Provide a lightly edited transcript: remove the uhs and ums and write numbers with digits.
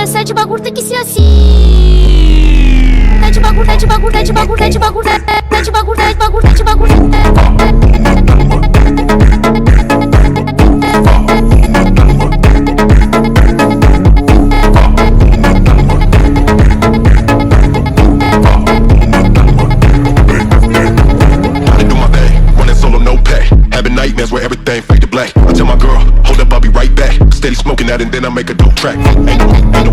essa de bagulho tem que ser assim. É de bagulho, é de bagulho, é de bagulho, é de bagulho, é de bagulho, é de bagulho, é de bagulho. Nightmares where everything fade to black. I tell my girl, hold up, I'll be right back. Steady smoking that and then I make a dope track. Ain't no